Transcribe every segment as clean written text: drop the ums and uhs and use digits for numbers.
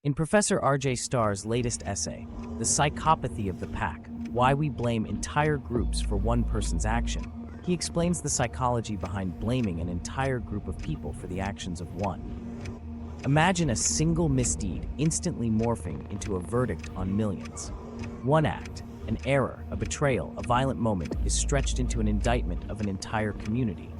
In Professor RJ Starr's latest essay, The Psychopathy of the Pack, Why We Blame Entire Groups for One Person's Action, he explains the psychology behind blaming an entire group of people for the actions of one. Imagine a single misdeed instantly morphing into a verdict on millions. One act, an error, a betrayal, a violent moment is stretched into an indictment of an entire community.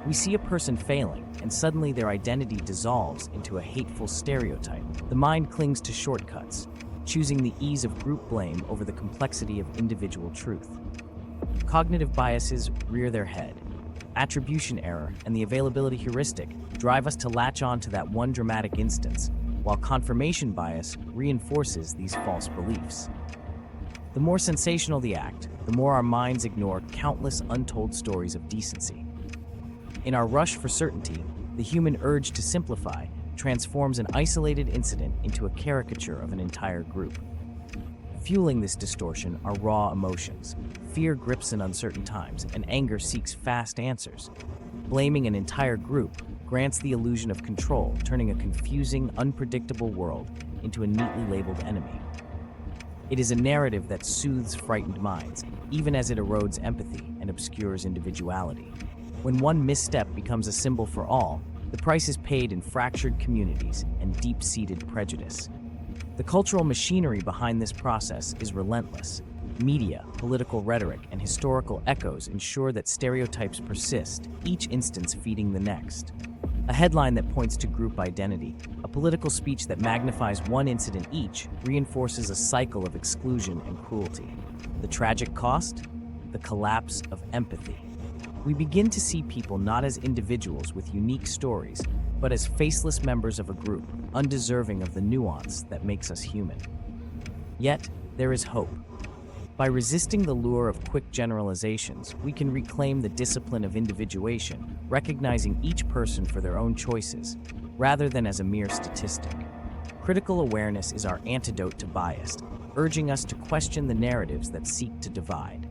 We see a person failing, and suddenly their identity dissolves into a hateful stereotype. The mind clings to shortcuts, choosing the ease of group blame over the complexity of individual truth. Cognitive biases rear their head. Attribution error and the availability heuristic drive us to latch on to that one dramatic instance, while confirmation bias reinforces these false beliefs. The more sensational the act, the more our minds ignore countless untold stories of decency. In our rush for certainty, the human urge to simplify transforms an isolated incident into a caricature of an entire group. Fueling this distortion are raw emotions. Fear grips in uncertain times, and anger seeks fast answers. Blaming an entire group grants the illusion of control, turning a confusing, unpredictable world into a neatly labeled enemy. It is a narrative that soothes frightened minds, even as it erodes empathy and obscures individuality. When one misstep becomes a symbol for all, the price is paid in fractured communities and deep-seated prejudice. The cultural machinery behind this process is relentless. Media, political rhetoric, and historical echoes ensure that stereotypes persist, each instance feeding the next. A headline that points to group identity, a political speech that magnifies one incident each, reinforces a cycle of exclusion and cruelty. The tragic cost? The collapse of empathy. We begin to see people not as individuals with unique stories, but as faceless members of a group, undeserving of the nuance that makes us human. Yet, there is hope. By resisting the lure of quick generalizations, we can reclaim the discipline of individuation, recognizing each person for their own choices, rather than as a mere statistic. Critical awareness is our antidote to bias, urging us to question the narratives that seek to divide.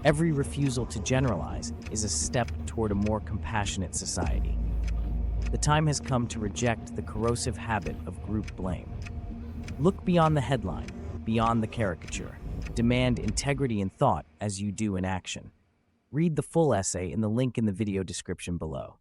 Every refusal to generalize is a step toward a more compassionate society. The time has come to reject the corrosive habit of group blame. Look beyond the headline, beyond the caricature. Demand integrity in thought as you do in action. Read the full essay in the link in the video description below.